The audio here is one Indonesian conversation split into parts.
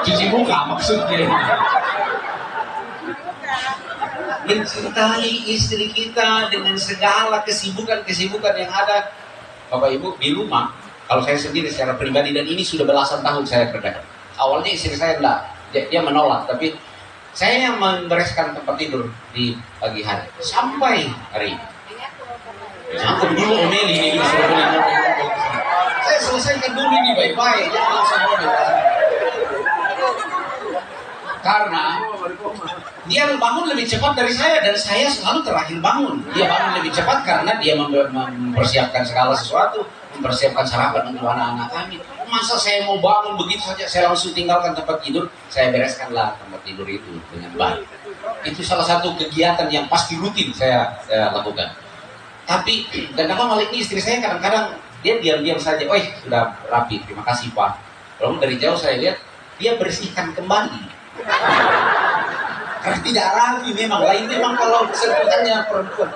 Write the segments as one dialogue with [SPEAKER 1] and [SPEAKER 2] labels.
[SPEAKER 1] Cuci muka maksudnya. Mencintai istri kita dengan segala kesibukan yang ada. Bapak Ibu di rumah, kalau saya sendiri secara pribadi, dan ini sudah belasan tahun saya kerjakan. Awalnya istri saya enggak, dia menolak, tapi saya yang membereskan tempat tidur di pagi hari sampai hari ini. Aku dulu omeli ini sudah boleh ngomong. Saya selesaikan dulu ini baik-baik, jangan langsung ngomel. Karena dia bangun lebih cepat dari saya dan saya selalu terakhir bangun. Dia bangun lebih cepat karena dia mempersiapkan segala sesuatu, mempersiapkan sarapan untuk anak-anak kami. Masa saya mau bangun begitu saja saya langsung tinggalkan tempat tidur, saya bereskanlah tempat tidur itu dengan baik. Itu salah satu kegiatan yang pasti rutin saya lakukan. Tapi kadang-kadang Malik ini istri saya kadang-kadang dia diam-diam saja, "Oh, sudah rapi, terima kasih Pak." Lalu dari jauh saya lihat dia bersihkan kembali. Karena tidak rapi memang kalau sentuhannya perempuan.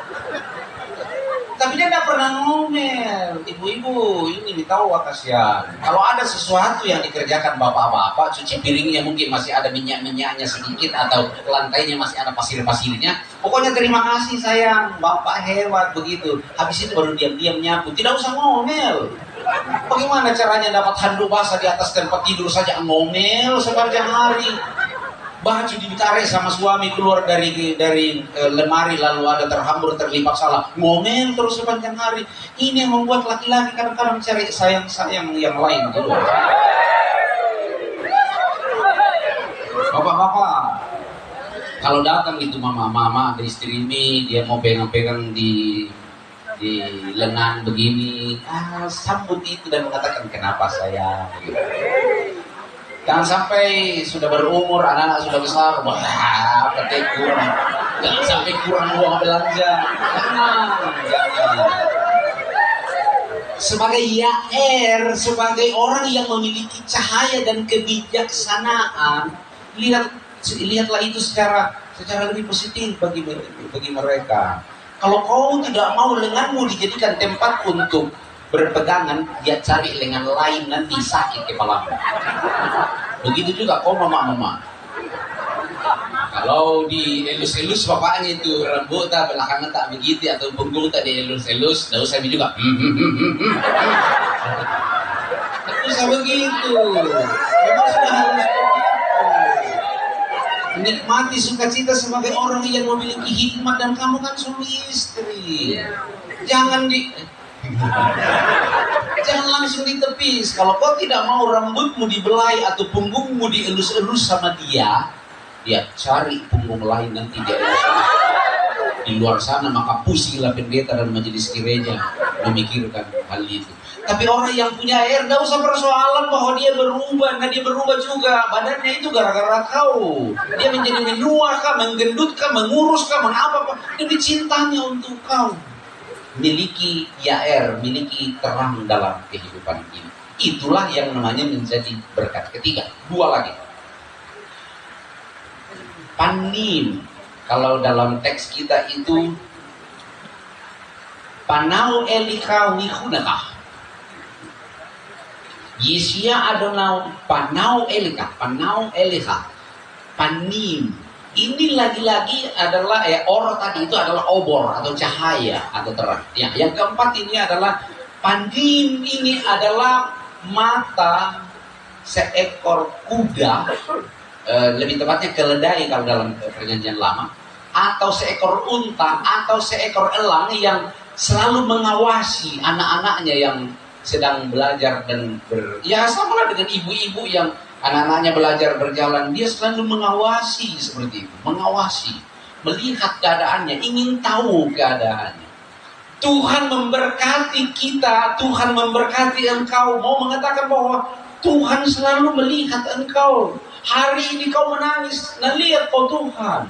[SPEAKER 1] Tapi dia tidak pernah ngomel. Ibu-ibu ini tahu kasihan. Kalau ada sesuatu yang dikerjakan bapak-bapak, cuci piringnya mungkin masih ada minyak-minyaknya sedikit atau lantainya masih ada pasir-pasirnya. Pokoknya terima kasih sayang, bapak hebat begitu. Habis itu baru diam-diam nyapu. Tidak usah ngomel. Bagaimana caranya dapat handuk basah di atas tempat tidur saja ngomel sepanjang hari? Baju ditarik sama suami keluar dari lemari lalu ada terhambur terlipat salah, ngomel terus sepanjang hari. Ini yang membuat laki-laki kadang-kadang cari sayang-sayang yang lain di luar. Bapak-bapak, kalau datang itu mama ada istri ini, dia mau pegang-pegang di lengan begini, sambut itu dan mengatakan kenapa sayang gitu. Jangan sampai sudah berumur, anak-anak sudah besar, wah, petik kurang. Jangan sampai kurang uang belanja. Jangan. Sebagai YR, sebagai orang yang memiliki cahaya dan kebijaksanaan, lihatlah itu secara lebih positif bagi mereka. Kalau kau tidak mau lenganmu dijadikan tempat untuk berpegangan, dia cari lengan lain, nanti sakit kepalamu. Begitu juga kau mama. Kalau di elus-elus bapaknya itu rambut tak belakangan tak begitu atau punggung tak dielus-elus, tidak usah juga. Tidak usah begitu. Memang sudah harus begitu. Nikmati sukacita sebagai orang yang memiliki hikmat dan kamu kan suami istri. Jangan langsung ditepis. Kalau kau tidak mau rambutmu dibelai atau punggungmu dielus-elus sama dia cari punggung lain nanti dia elus-elus. Di luar sana maka pusinglah pendeta dan majelis gereja memikirkan hal itu. Tapi orang yang punya air tidak usah persoalan bahwa dia berubah. Nah, dia berubah juga. Badannya itu gara-gara kau. Dia menjadi menua kah, menggendut kah, mengurus kah, mengapa kah. Demi cintanya untuk kau. Miliki yair, miliki terang dalam kehidupan ini. Itulah yang namanya menjadi berkat. Ketiga, dua lagi. Panim. Kalau dalam teks kita itu panau elika wihunakah. Yesya adonau panau elika panim. Ini lagi-lagi adalah or tadi itu adalah obor atau cahaya atau terang. Ya, yang keempat ini adalah panim, ini adalah mata seekor kuda, lebih tepatnya keledai kalau dalam perjanjian lama, atau seekor unta atau seekor elang yang selalu mengawasi anak-anaknya yang sedang belajar dan sama lah dengan ibu-ibu yang anak-anaknya belajar berjalan, dia selalu mengawasi seperti itu, melihat keadaannya, ingin tahu keadaannya. Tuhan memberkati kita, Tuhan memberkati engkau, mau mengatakan bahwa Tuhan selalu melihat engkau. Hari ini kau menangis, nah lihat kau Tuhan.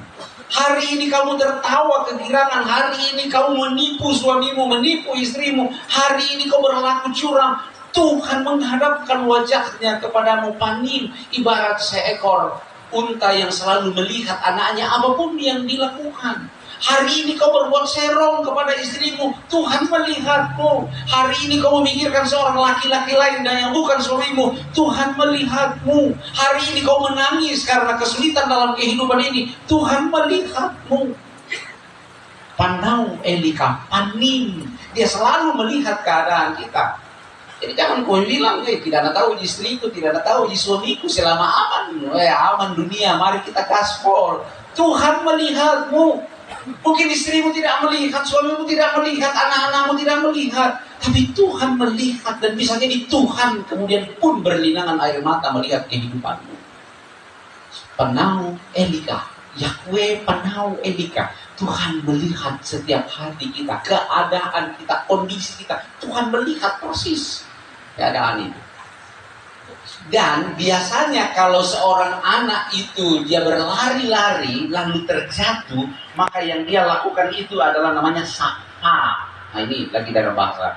[SPEAKER 1] Hari ini kamu tertawa kegirangan, hari ini kamu menipu suamimu, menipu istrimu, hari ini kau berlaku curang. Tuhan menghadapkan wajahnya kepadamu, panim, ibarat seekor unta yang selalu melihat anaknya apapun yang dilakukan. Hari ini kau berbuat serong kepada istrimu, Tuhan melihatmu. Hari ini kau memikirkan seorang laki-laki lain dan yang bukan suamimu, Tuhan melihatmu. Hari ini kau menangis karena kesulitan dalam kehidupan ini, Tuhan melihatmu. Panau Elika, paning. Dia selalu melihat keadaan kita. Jadi jangan kau bilang, tidak ada tahu istriku, tidak ada tahu suamiku, selama aman, aman dunia, mari kita gaspol. Tuhan melihatmu. Mungkin istrimu tidak melihat, suamimu tidak melihat, anak-anakmu tidak melihat, tapi Tuhan melihat, dan bisa jadi Tuhan kemudian pun berlinangan air mata melihat kehidupanmu. Panau Elika, Yahweh Panau Elika. Tuhan melihat setiap hati kita, keadaan kita, kondisi kita. Tuhan melihat persis keadaan itu. Dan biasanya kalau seorang anak itu dia berlari-lari lalu terjatuh, maka yang dia lakukan itu adalah namanya sapa. Nah ini lagi dalam bahasa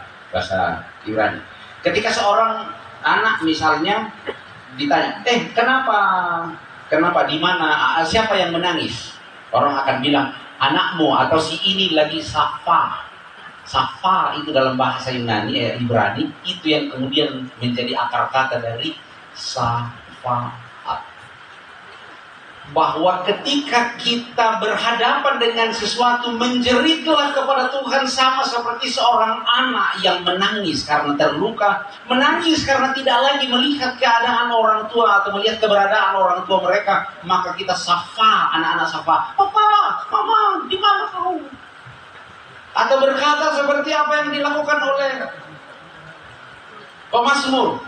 [SPEAKER 1] Ibrani. Ketika seorang anak misalnya ditanya, kenapa di mana, siapa yang menangis? Orang akan bilang, anakmu atau si ini lagi sapa. Sapa itu dalam bahasa Yunani, Ibrani, itu yang kemudian menjadi akar kata dari syafaat. Bahwa ketika kita berhadapan dengan sesuatu, menjeritlah kepada Tuhan sama seperti seorang anak yang menangis karena terluka, menangis karena tidak lagi melihat keadaan orang tua atau melihat keberadaan orang tua mereka. Maka kita sapa, anak-anak sapa, papa, mama, di mana kau? Atau berkata seperti apa yang dilakukan oleh pemazmur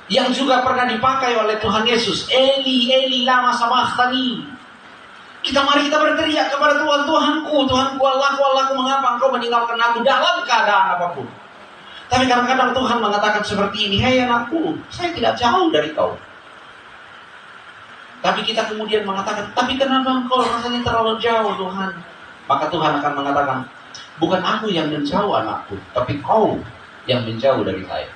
[SPEAKER 1] yang juga pernah dipakai oleh Tuhan Yesus, Eli, Eli, lama sabachthani. Mari kita berteriak kepada Tuhan, Tuhanku, Allahku, mengapa engkau meninggalkan aku dalam keadaan apapun. Tapi kadang-kadang Tuhan mengatakan seperti ini, hei anakku, saya tidak jauh dari kau. Tapi kita kemudian mengatakan, tapi kenapa engkau rasanya terlalu jauh Tuhan? Maka Tuhan akan mengatakan, bukan aku yang menjauh anakku, tapi kau yang menjauh dari saya.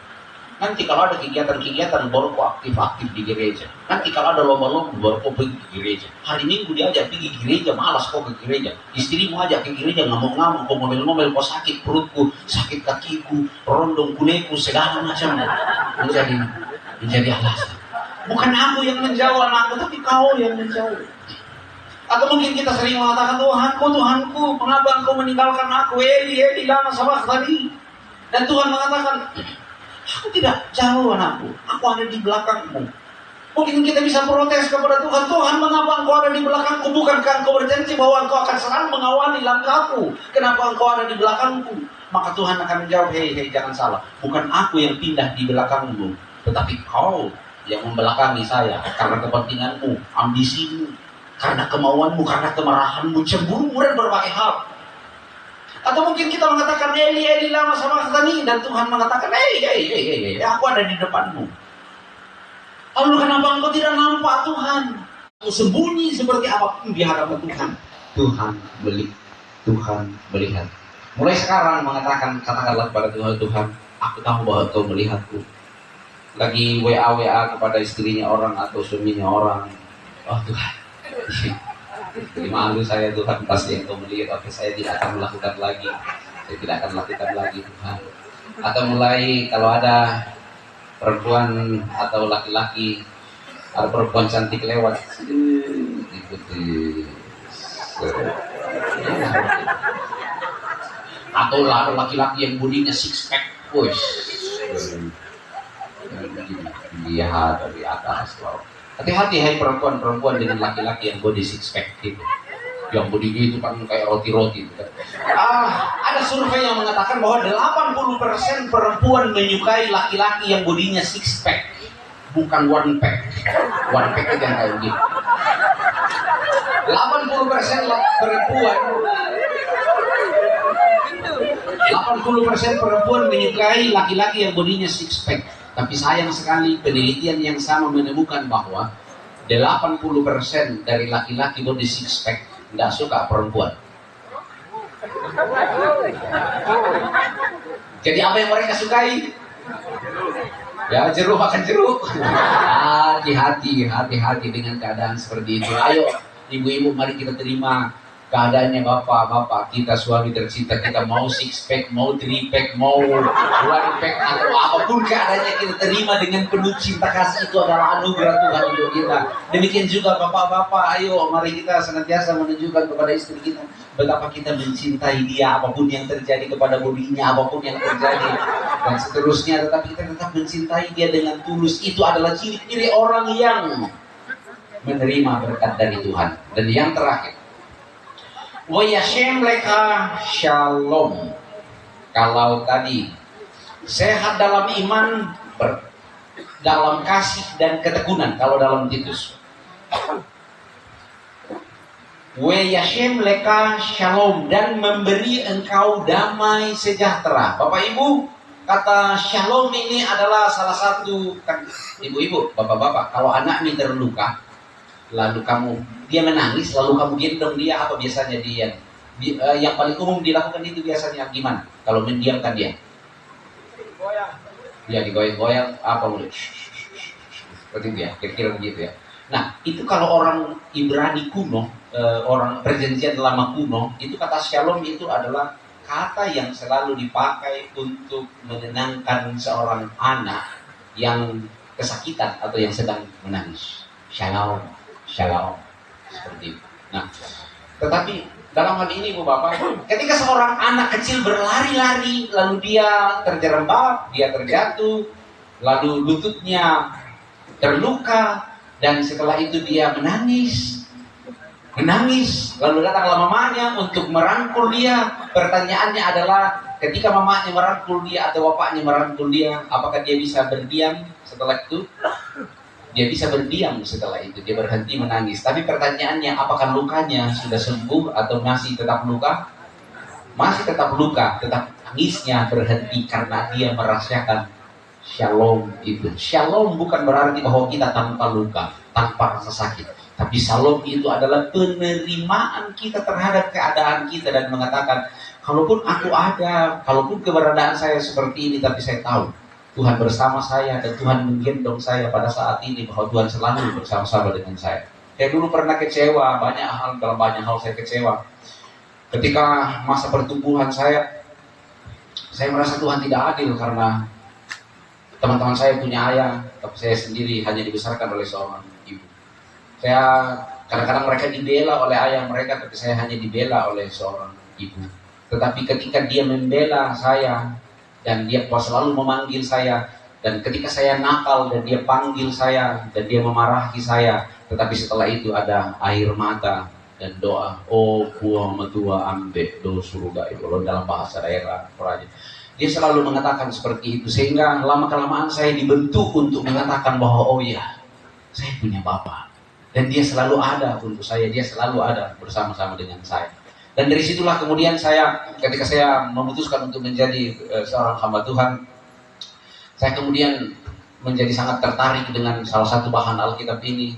[SPEAKER 1] Nanti kalau ada kegiatan-kegiatan baru kau aktif-aktif di gereja. Nanti kalau ada lomba-lomba baru kau pergi ke gereja. Hari Minggu diajak pergi ke gereja, malas kau ke gereja. Istrimu ajak ke gereja, ngamuk-ngamuk, kau ngomel-ngomel, kau sakit perutku, sakit kakiku, rondong kuneku, segala macam. Menjadi alasan. Bukan aku yang menjauh anakku, tapi kau yang menjauh. Atau mungkin kita sering mengatakan, Tuhanku, mengapa engkau meninggalkan aku? Eli, lama sabachthani. Dan Tuhan mengatakan, aku tidak jauh anakku, aku ada di belakangmu. Mungkin kita bisa protes kepada Tuhan, Tuhan mengapa engkau ada di belakangku? Bukankah engkau berjanji bahwa engkau akan selalu mengawali langkahku? Kenapa engkau ada di belakangku? Maka Tuhan akan menjawab, hei jangan salah, bukan aku yang pindah di belakangmu, tetapi kau yang membelakangi saya karena kepentinganmu, ambisimu, karena kemauanmu, karena kemarahanmu, cemburu dan berbagai hal. Atau mungkin kita mengatakan, Eli, lama sabachthani, dan Tuhan mengatakan, hei, aku ada di depanmu. Lalu kenapa engkau tidak nampak Tuhan? Engkau sembunyi seperti apapun di hadapan Tuhan. Tuhan melihat. Mulai sekarang katakanlah kepada Tuhan, aku tahu bahwa Engkau melihatku. Lagi WA kepada istrinya orang atau suaminya orang. Oh Tuhan, malu saya Tuhan, pasti Engkau melihat. Oke, saya tidak akan melakukan lagi. Saya tidak akan lakukan lagi Tuhan. Atau mulai kalau ada perempuan atau laki-laki, ada perempuan cantik lewat, ikuti. Atau ada laki-laki yang bodinya six pack, push. Lihat dari atas. Hati-hati hai perempuan-perempuan dengan laki-laki yang body six pack gitu. Yang bodinya itu kan kayak roti-roti gitu. Ada survei yang mengatakan bahwa 80% perempuan menyukai laki-laki yang bodinya six pack, bukan one pack. One pack itu yang kayak gitu. 80% perempuan menyukai laki-laki yang bodinya six pack. Tapi sayang sekali penelitian yang sama menemukan bahwa 80% dari laki-laki body six pack tidak suka perempuan. Jadi apa yang mereka sukai? Ya jeruk makan jeruk. Hati-hati dengan keadaan seperti itu. Ayo ibu-ibu, mari kita terima keadaannya bapak kita, suami tercinta kita, mau six pack, mau three pack, mau one pack, atau apapun keadaannya, kita terima dengan penuh cinta kasih. Itu adalah anugerah Tuhan untuk kita. Demikian juga bapak-bapak, ayo mari kita senantiasa menunjukkan kepada istri kita betapa kita mencintai dia, apapun yang terjadi kepada bodinya, apapun yang terjadi dan seterusnya, tetapi kita tetap mencintai dia dengan tulus. Itu adalah ciri-ciri orang yang menerima berkat dari Tuhan. Dan yang terakhir, wa yashem leka shalom. Kalau tadi sehat dalam iman, dalam kasih dan ketekunan, kalau dalam Titus, wa yashem leka shalom, dan memberi engkau damai sejahtera. Bapak Ibu, kata shalom ini adalah salah satu, kan ibu-ibu, bapak-bapak, kalau anaknya terluka, lalu dia menangis, lalu kamu gendong dia, apa biasanya dia? Yang paling umum dilakukan itu biasanya gimana? Kalau mendiamkan dia? Ya digoyang-goyang, apa boleh? Seperti itu ya, kira-kira begitu ya. Nah, itu kalau orang Ibrani kuno, orang perjanjian lama kuno, itu kata shalom itu adalah kata yang selalu dipakai untuk menenangkan seorang anak yang kesakitan atau yang sedang menangis. Shalom. Seperti itu. Nah, tetapi dalam hal ini Bu Bapak, ketika seorang anak kecil berlari-lari, lalu dia terjerembab, dia terjatuh, lalu lututnya terluka, dan setelah itu dia menangis, lalu datanglah mamanya untuk merangkul dia. Pertanyaannya adalah, ketika mamanya merangkul dia atau bapaknya merangkul dia, apakah dia bisa berdiam setelah itu? Dia bisa berdiam setelah itu, dia berhenti menangis. Tapi pertanyaannya, apakah lukanya sudah sembuh atau masih tetap luka? Masih tetap luka, tetap tangisnya berhenti karena dia merasakan shalom itu. Shalom bukan berarti bahwa kita tanpa luka, tanpa rasa sakit. Tapi shalom itu adalah penerimaan kita terhadap keadaan kita dan mengatakan, kalaupun aku ada, kalaupun keberadaan saya seperti ini, tapi saya tahu Tuhan bersama saya dan Tuhan menggendong saya pada saat ini, bahwa Tuhan selalu bersama-sama dengan saya. Saya dulu pernah kecewa, dalam banyak hal saya kecewa. Ketika masa pertumbuhan saya merasa Tuhan tidak adil karena teman-teman saya punya ayah, tapi saya sendiri hanya dibesarkan oleh seorang ibu. Saya kadang-kadang mereka dibela oleh ayah mereka, tapi saya hanya dibela oleh seorang ibu. Tetapi ketika dia membela saya, dan dia selalu memanggil saya, dan ketika saya nakal dan dia panggil saya dan dia memarahi saya, tetapi setelah itu ada air mata dan doa, oh buah metua ambek do surga itu dalam bahasa daerah Toraja. Dia selalu mengatakan seperti itu, sehingga lama-kelamaan saya dibentuk untuk mengatakan bahwa oh ya, saya punya Bapa, dan dia selalu ada untuk saya, dia selalu ada bersama-sama dengan saya. Dan dari situlah kemudian ketika saya memutuskan untuk menjadi seorang hamba Tuhan, saya kemudian menjadi sangat tertarik dengan salah satu bahan Alkitab ini.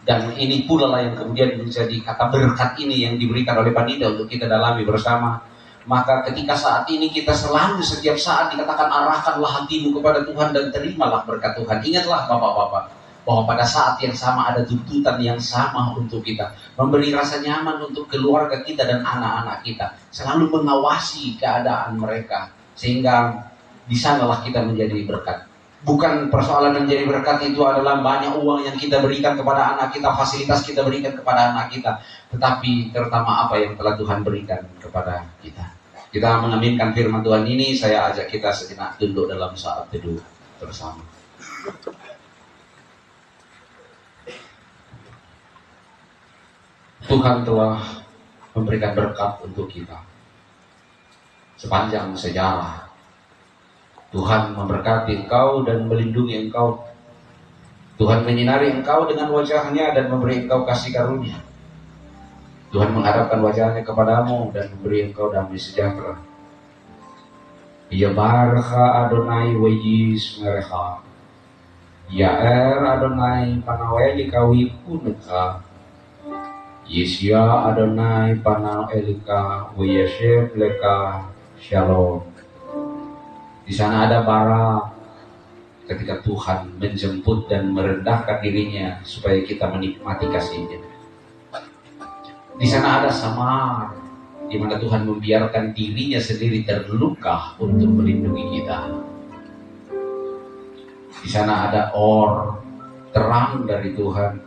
[SPEAKER 1] Dan ini pula lah yang kemudian menjadi kata berkat ini yang diberikan oleh Panida untuk kita dalami bersama. Maka ketika saat ini kita selalu setiap saat dikatakan, arahkanlah hatimu kepada Tuhan dan terimalah berkat Tuhan. Ingatlah Bapak-bapak, bahwa pada saat yang sama ada tuntutan yang sama untuk kita, memberi rasa nyaman untuk keluarga kita dan anak-anak kita, selalu mengawasi keadaan mereka, sehingga di sanalah kita menjadi berkat. Bukan persoalan menjadi berkat itu adalah banyak uang yang kita berikan kepada anak kita, fasilitas kita berikan kepada anak kita, tetapi terutama apa yang telah Tuhan berikan kepada kita. Kita mengaminkan firman Tuhan ini, saya ajak kita sejenak tunduk dalam saat teduh bersama. Tuhan telah memberikan berkat untuk kita sepanjang sejarah. Tuhan memberkati engkau dan melindungi engkau. Tuhan menyinari engkau dengan wajahnya dan memberi engkau kasih karunia. Tuhan menghadapkan wajahnya kepadamu dan memberi engkau damai sejahtera. Ya barha Adonai wajis mereha. Ya Adonai panaweli kawi kuneka. Yesya Adonai panau elika wiyashef leka shalom. Di sana ada bara ketika Tuhan menjemput dan merendahkan dirinya supaya kita menikmati kasih-Nya. Di sana ada Samar, di mana Tuhan membiarkan dirinya sendiri terluka untuk melindungi kita. Di sana ada Or, terang dari Tuhan,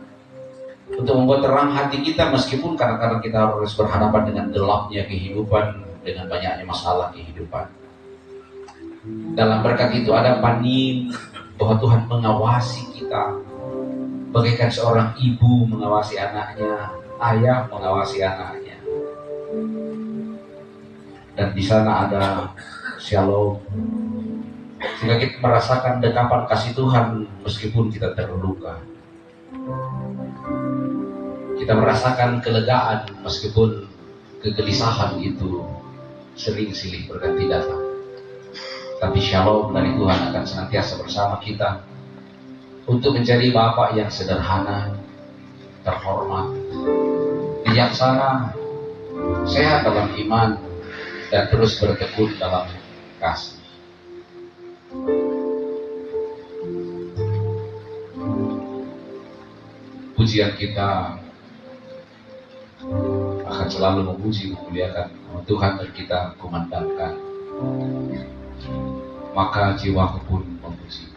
[SPEAKER 1] untuk membuat terang hati kita meskipun kadang-kadang kita harus berhadapan dengan gelapnya kehidupan, dengan banyaknya masalah kehidupan. Dalam berkat itu ada Panim, bahwa Tuhan mengawasi kita, bagaikan seorang ibu mengawasi anaknya, ayah mengawasi anaknya. Dan di sana ada Shalom, sehingga kita merasakan dekapan kasih Tuhan meskipun kita terluka. Kita merasakan kelegaan meskipun kegelisahan itu sering silih berganti datang. Tapi Shalom dari Tuhan akan senantiasa bersama kita untuk menjadi Bapa yang sederhana, terhormat, bijaksana, sehat dalam iman, dan terus bertekun dalam kasih. Pujian kita akan selalu memuji, memuliakan Tuhan, dan kita kumandangkan, maka jiwaku pun memuji.